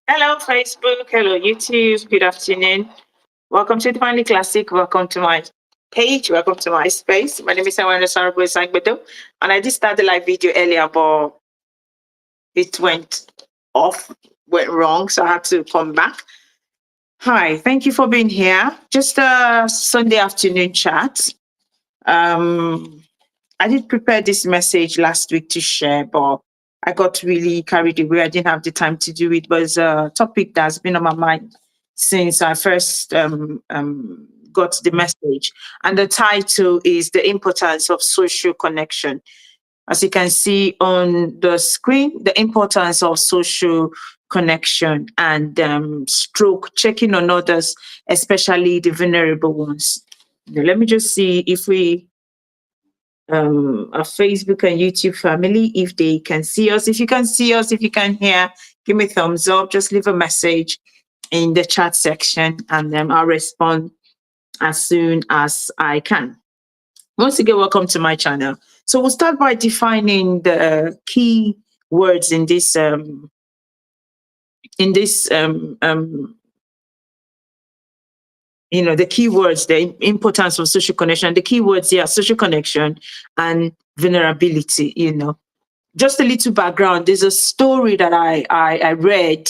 Hello, Facebook. Hello, YouTube. Good afternoon. Welcome to the Family Classic. Welcome to my page. Welcome to my space. My name is Awanda Sarabo Sangbedo. And I did start the live video earlier, but it went off, went wrong. So I had to come back. Hi, thank you for being here. Just a Sunday afternoon chat. I did prepare this message last week to share, but I got really carried away. I didn't have the time to do it, but it's a topic that's been on my mind since I first got the message. And the title is The Importance of Social Connection. As you can see on the screen, the importance of social connection and stroke, checking on others, especially the vulnerable ones. Now, let me just see if we our Facebook and YouTube family, if they can see us. If you can see us, if you can hear, give me a thumbs up. Just leave a message in the chat section and then I'll respond as soon as I can. Once again, welcome to my channel. So we'll start by defining the key words in this the keywords, the importance of social connection. The keywords here, social connection and vulnerability. Just a little background. There's a story that I read.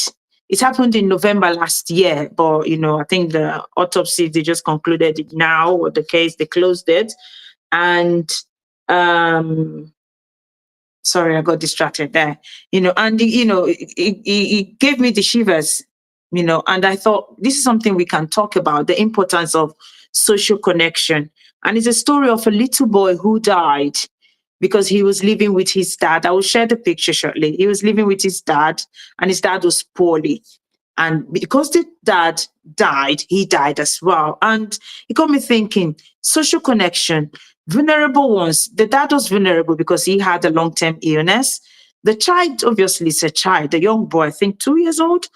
It happened in November last year, but I think the autopsy, they just concluded it now, or the case, they closed it. And sorry, I got distracted there. It gave me the shivers, and I thought this is something we can talk about, the importance of social connection. And it's a story of a little boy who died because he was living with his dad. I will share the picture shortly. He was living with his dad, and his dad was poorly. And because the dad died, he died as well. And it got me thinking, social connection, vulnerable ones. The dad was vulnerable because he had a long-term illness. The child, obviously, is a child, the young boy, I think 2 years old.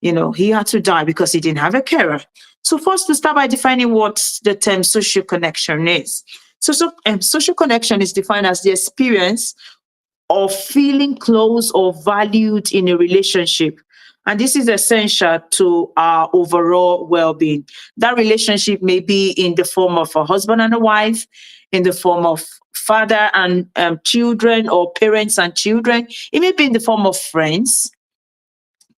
He had to die because he didn't have a carer. So first, we start by defining what the term social connection is. Social connection is defined as the experience of feeling close or valued in a relationship. And this is essential to our overall well-being. That relationship may be in the form of a husband and a wife, in the form of father and children, or parents and children. It may be in the form of friends.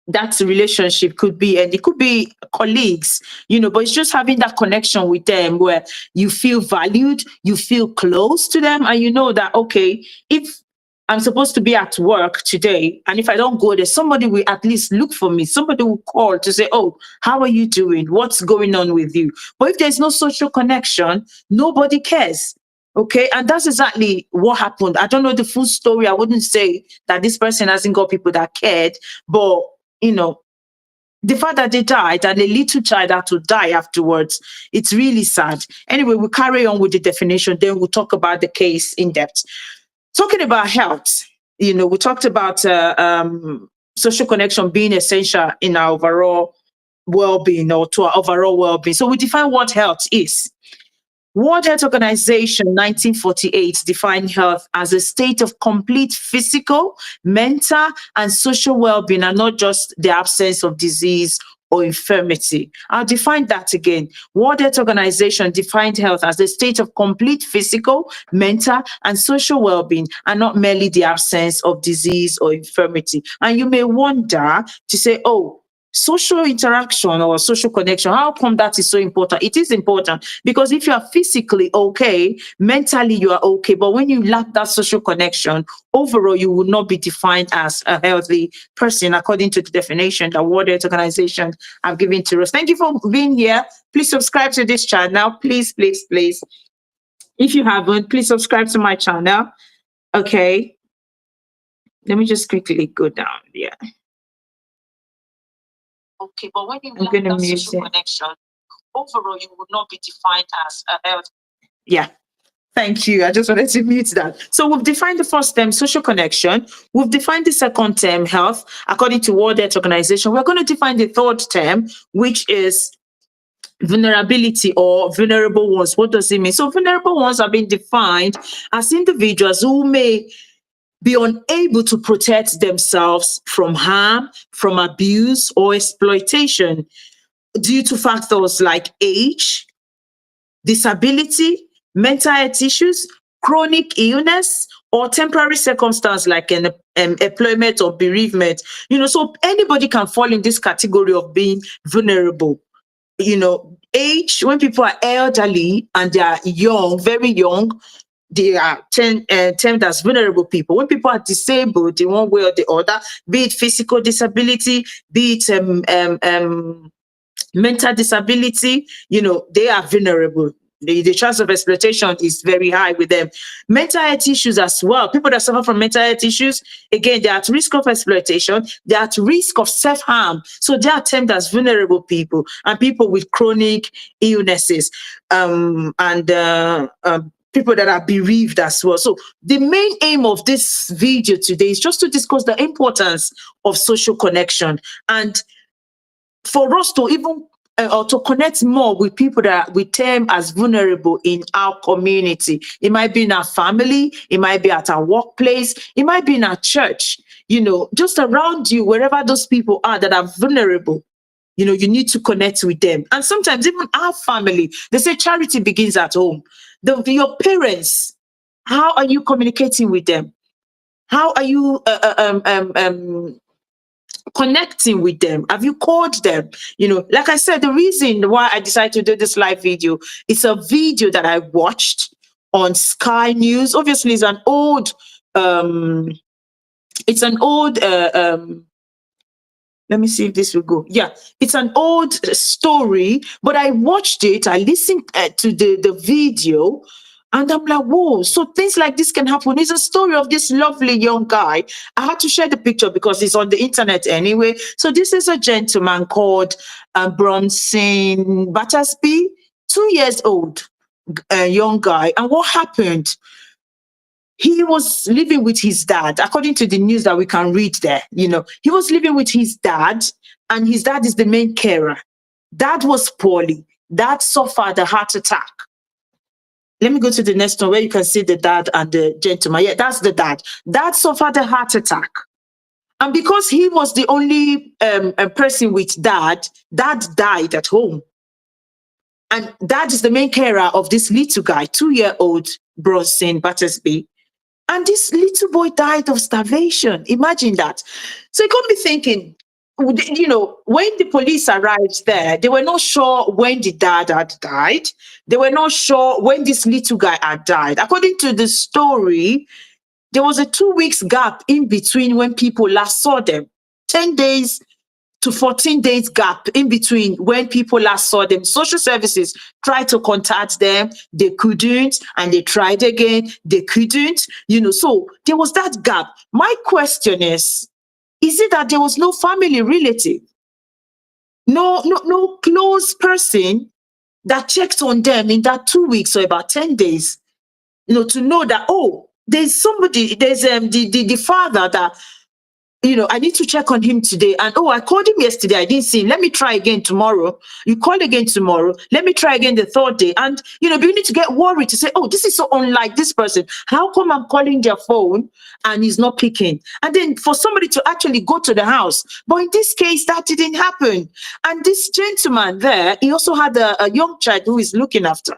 That relationship could be, and it could be colleagues, but it's just having that connection with them where you feel valued, you feel close to them, and you know that, okay, if I'm supposed to be at work today, and if I don't go there, somebody will at least look for me. Somebody will call to say, oh, how are you doing? What's going on with you? But if there's no social connection, nobody cares. Okay, and that's exactly what happened. I don't know the full story. I wouldn't say that this person hasn't got people that cared, but the fact that they died and a little child had to die afterwards, it's really sad. Anyway, we'll carry on with the definition, then we'll talk about the case in depth. Talking about health, we talked about social connection being essential in our overall well-being, or to our overall well-being. So we define what health is. World Health Organization 1948 defined health as a state of complete physical, mental, and social well-being, and not just the absence of disease or infirmity. I'll define that again. World Health Organization defined health as a state of complete physical, mental, and social well-being, and not merely the absence of disease or infirmity. And you may wonder to say, oh, social interaction or social connection, how come that is so important? It is important because if you are physically okay, mentally you are okay, but when you lack that social connection, overall you will not be defined as a healthy person according to the definition that World Health Organization have given to us. Thank you for being here. Please subscribe to this channel. Please, please, please. If you haven't, please subscribe to my channel. Okay. Let me just quickly go down here. Okay, but when you lack that social connection, overall you would not be defined as a health. Yeah. Thank you. I just wanted to mute that. So we've defined the first term, social connection. We've defined the second term, health, according to World Health Organization. We're going to define the third term, which is vulnerability or vulnerable ones. What does it mean? So vulnerable ones are being defined as individuals who may be unable to protect themselves from harm, from abuse, or exploitation due to factors like age, disability, mental health issues, chronic illness, or temporary circumstance like an employment or bereavement. So anybody can fall in this category of being vulnerable. Age, when people are elderly and they are young, very young, they are termed as vulnerable people. When people are disabled in one way or the other, be it physical disability, be it mental disability, they are vulnerable. The chance of exploitation is very high with them. Mental health issues as well. People that suffer from mental health issues, again, they're at risk of exploitation. They're at risk of self-harm. So they are termed as vulnerable people and people with chronic illnesses and people that are bereaved as well. So the main aim of this video today is just to discuss the importance of social connection and for us to even or to connect more with people that we term as vulnerable in our community. It might be in our family, it might be at our workplace, it might be in our church, just around you, wherever those people are that are vulnerable. You need to connect with them. And sometimes even our family, they say charity begins at home. Your parents, how are you communicating with them? How are you connecting with them? Have you called them? Like I said, the reason why I decided to do this live video is a video that I watched on Sky News. Obviously, it's an old let me see if this will go. Yeah, it's an old story, but I watched it. I listened to the video, and I'm like, whoa, so things like this can happen. It's a story of this lovely young guy. I had to share the picture because it's on the internet anyway. So this is a gentleman called Bronson Battersby, 2 years old, young guy. And what happened? He was living with his dad, according to the news that we can read there. He was living with his dad, and his dad is the main carer. Dad was poorly. Dad suffered a heart attack. Let me go to the next one where you can see the dad and the gentleman. Yeah, that's the dad. Dad suffered a heart attack. And because he was the only person with dad died at home. And dad is the main carer of this little guy, 2-year-old Bronson Battersby. And this little boy died of starvation. Imagine that. So it got me thinking, when the police arrived there, they were not sure when the dad had died. They were not sure when this little guy had died. According to the story, there was a 2 weeks gap in between when people last saw them. 10 days to 14 days gap in between when people last saw them. Social services tried to contact them, they couldn't, and they tried again, they couldn't, so there was that gap. My question is it that there was no family relative, no close person that checked on them in that 2 weeks or about 10 days, to know that, oh, there's somebody, there's the father that, I need to check on him today. And, oh, I called him yesterday. I didn't see him. Let me try again tomorrow. You call again tomorrow. Let me try again the third day. And, you need to get worried to say, oh, this is so unlike this person. How come I'm calling their phone and he's not picking? And then for somebody to actually go to the house. But in this case, that didn't happen. And this gentleman there, he also had a young child who is looking after.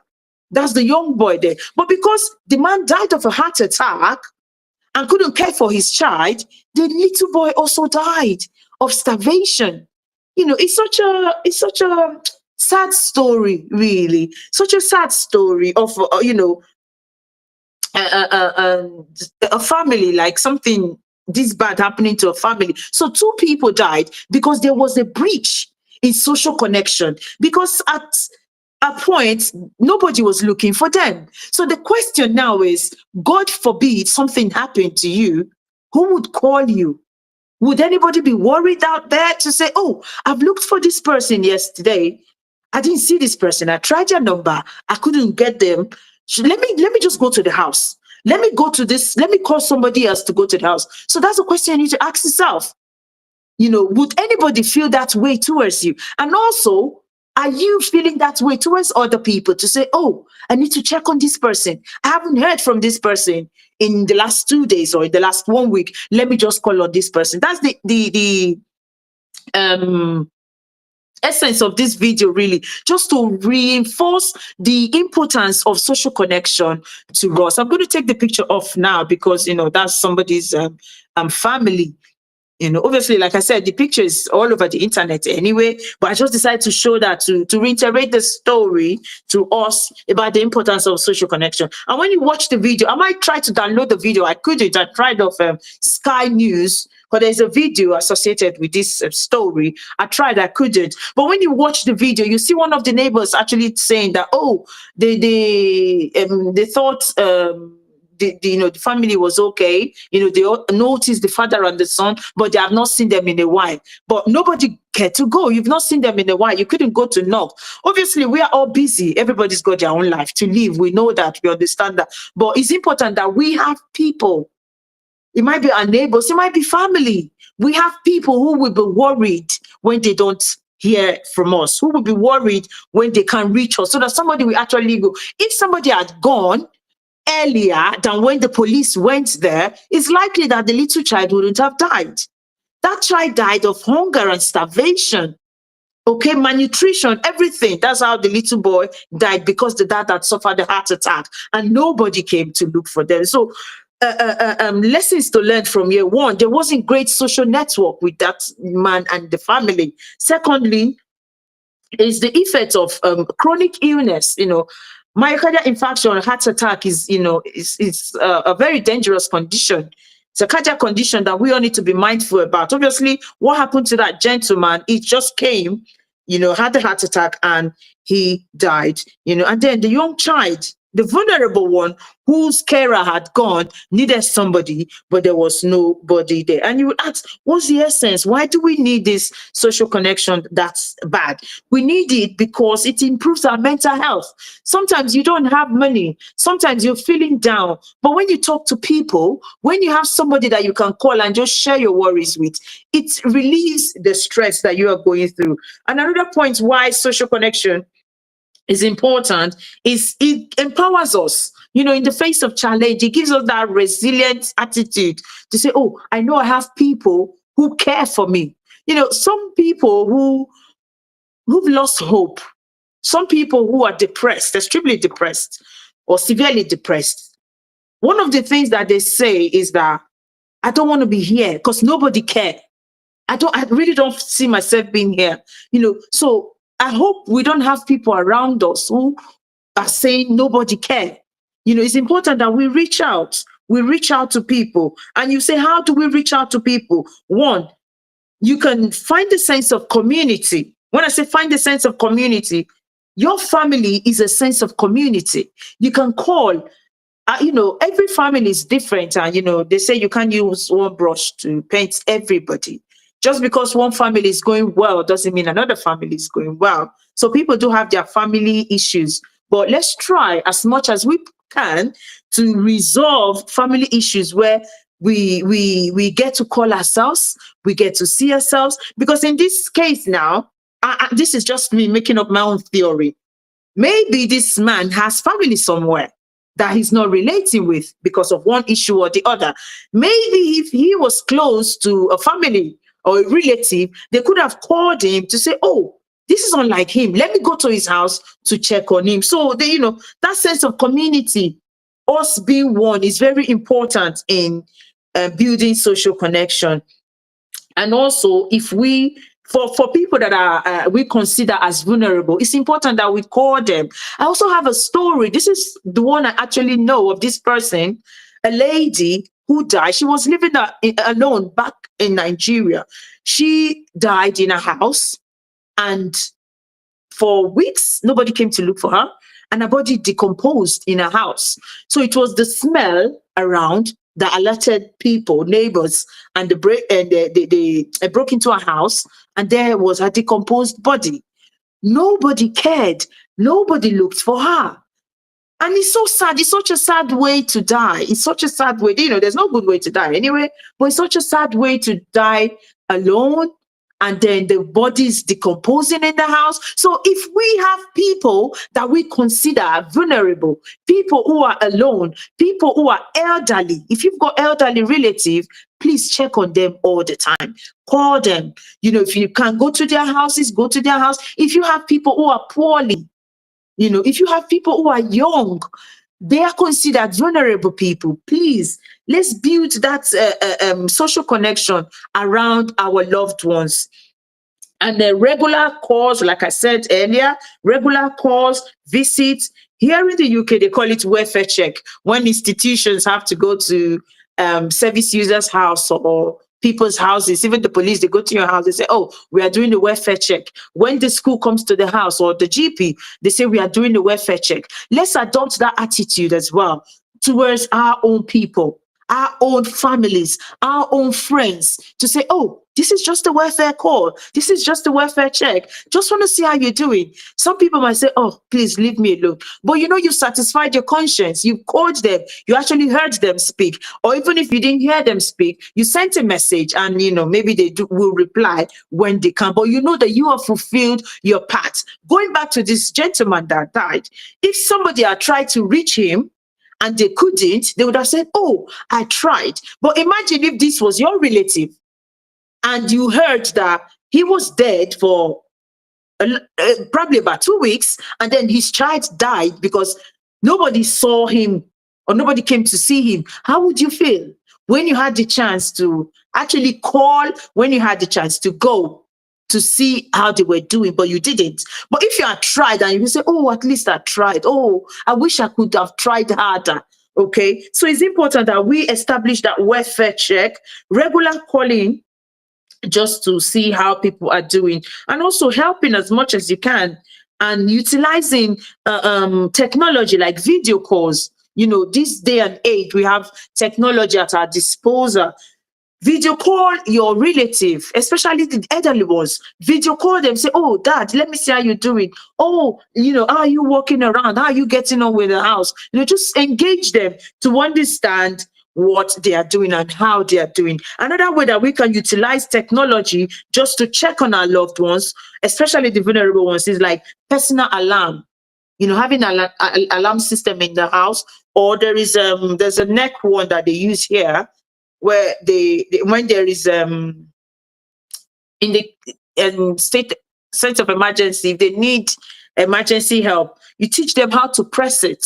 That's the young boy there. But because the man died of a heart attack and couldn't care for his child, the little boy also died of starvation. It's such a sad story, really. Such a sad story of, a family, like something this bad happening to a family. So 2 people died because there was a breach in social connection. Because at a point, nobody was looking for them. So the question now is, God forbid something happened to you, who would call you? Would anybody be worried out there to say, oh, I've looked for this person yesterday. I didn't see this person. I tried their number. I couldn't get them. Let me just go to the house. Let me go to this. Let me call somebody else to go to the house. So that's a question you need to ask yourself. Would anybody feel that way towards you? And also, Are you feeling that way towards other people to say, oh, I need to check on this person. I haven't heard from this person in the last 2 days or in the last 1 week. Let me just call on this person. That's the um essence of this video, really, just to reinforce the importance of social connection to us. I'm going to take the picture off now because that's somebody's family. Obviously, like I said, the picture is all over the internet anyway, but I just decided to show that to reiterate the story to us about the importance of social connection. And when you watch the video, I might try to download the video. I couldn't. I tried off Sky News, but there's a video associated with this story. I tried, I couldn't. But when you watch the video, you see one of the neighbors actually saying that, oh, they thought the family was okay. They noticed the father and the son, but they have not seen them in a while. But nobody cared to go. You've not seen them in a while. You couldn't go to knock. Obviously, we are all busy. Everybody's got their own life to live. We know that. We understand that. But it's important that we have people. It might be our neighbors. It might be family. We have people who will be worried when they don't hear from us, who will be worried when they can't reach us, so that somebody will actually go. If somebody had gone earlier than when the police went there, it's likely that the little child wouldn't have died. That child died of hunger and starvation, okay, malnutrition, everything. That's how the little boy died, because the dad had suffered a heart attack and nobody came to look for them. So lessons to learn from here. One, there wasn't great social network with that man and the family. Secondly, is the effect of chronic illness. Myocardial infarction, heart attack is a very dangerous condition. It's a cardiac condition that we all need to be mindful about. Obviously, what happened to that gentleman? It just came, had a heart attack and he died. And then the young child, the vulnerable one, whose carer had gone, needed somebody, but there was nobody there. And you would ask, what's the essence? Why do we need this social connection that's bad? We need it because it improves our mental health. Sometimes you don't have money. Sometimes you're feeling down. But when you talk to people, when you have somebody that you can call and just share your worries with, it relieves the stress that you are going through. And another point why social connection is important is it empowers us. In the face of challenge, it gives us that resilient attitude to say, oh, I know I have people who care for me. Some people who've lost hope, some people who are depressed, extremely depressed or severely depressed. One of the things that they say is that I don't want to be here because nobody cares. I really don't see myself being here. So I hope we don't have people around us who are saying nobody cares. It's important that we reach out. We reach out to people. And you say, how do we reach out to people? One, you can find a sense of community. When I say find a sense of community, your family is a sense of community. You can call. Every family is different. And, they say you can't use one brush to paint everybody. Just because one family is going well doesn't mean another family is going well. So people do have their family issues, but let's try as much as we can to resolve family issues where we get to call ourselves, we get to see ourselves. Because in this case now, this is just me making up my own theory. Maybe this man has family somewhere that he's not relating with because of one issue or the other. Maybe if he was close to a family or a relative, they could have called him to say, oh, this is unlike him. Let me go to his house to check on him. So, that sense of community, us being one, is very important in building social connection. And also, if for people that are we consider as vulnerable, it's important that we call them. I also have a story. This is the one I actually know of this person, a lady who died. She was living alone back in Nigeria. She died in a house, and for weeks, nobody came to look for her, and her body decomposed in her house. So it was the smell around that alerted people, neighbors, and they broke into her house, and there was her decomposed body. Nobody cared. Nobody looked for her. And it's so sad. It's such a sad way to die. It's such a sad way. There's no good way to die anyway, but it's such a sad way to die alone and then the body is decomposing in the house. So if we have people that we consider vulnerable, people who are alone, people who are elderly, if you've got elderly relative, please check on them all the time. Call them. If you can go to their houses, go to their house. If you have people who are poorly, if you have people who are young, they are considered vulnerable people. Please, let's build that social connection around our loved ones. And the regular calls, like I said earlier, regular calls, visits. Here in the UK, they call it welfare check. When institutions have to go to service users' house or people's houses, even the police, they go to your house, they say, oh, we are doing the welfare check. When the school comes to the house or the GP, they say, we are doing the welfare check. Let's adopt that attitude as well towards our own people, our own families, our own friends, to say, oh, this is just a welfare call. This is just a welfare check. Just want to see how you're doing. Some people might say, oh, please leave me alone. But you satisfied your conscience. You called them. You actually heard them speak. Or even if you didn't hear them speak, you sent a message and, maybe they will reply when they can. But you know that you have fulfilled your part. Going back to this gentleman that died, if somebody had tried to reach him, and they couldn't, they would have said, oh, I tried. But imagine if this was your relative and you heard that he was dead for probably about 2 weeks, and then his child died because nobody saw him or nobody came to see him. How would you feel when you had the chance to actually call, when you had the chance to go to see how they were doing, but you didn't? But if you had tried and you say, oh, at least I tried. Oh, I wish I could have tried harder. Okay. So it's important that we establish that welfare check, regular calling, just to see how people are doing, and also helping as much as you can, and utilizing technology like video calls. This day and age, we have technology at our disposal. Video call your relative, especially the elderly ones. Video call them, say, oh, dad, let me see how you're doing. Oh, how are you walking around? How are you getting on with the house? Just engage them to understand what they are doing and how they are doing. Another way that we can utilize technology just to check on our loved ones, especially the vulnerable ones, is like personal alarm. Having an alarm system in the house, or there's a neck one that they use here, where they when there is in the state of emergency, if they need emergency help, you teach them how to press it.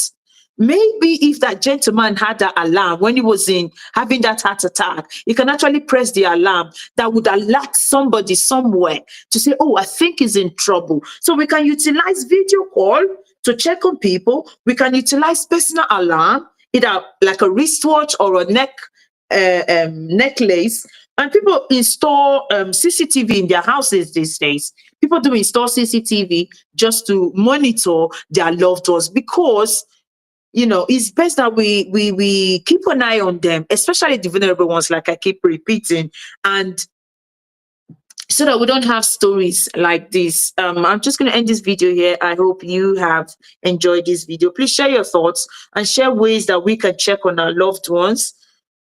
Maybe if that gentleman had that alarm when he was having that heart attack, he can actually press the alarm that would alert somebody somewhere to say, oh, I think he's in trouble. So we can utilize video call to check on people. We can utilize personal alarm, either like a wristwatch or a necklace. And people install CCTV in their houses these days. People do install CCTV just to monitor their loved ones, because it's best that we keep an eye on them, especially the vulnerable ones, like I keep repeating, and so that we don't have stories like this. I'm just going to end this video here. I hope you have enjoyed this video. Please share your thoughts and share ways that we can check on our loved ones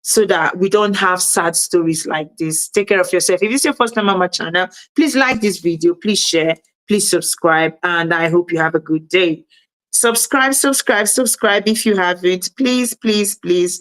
so that we don't have sad stories like this. Take care of yourself. If it's your first time on my channel, please like this video, please share, please subscribe, and I hope you have a good day. Subscribe if you haven't. Please, please, please.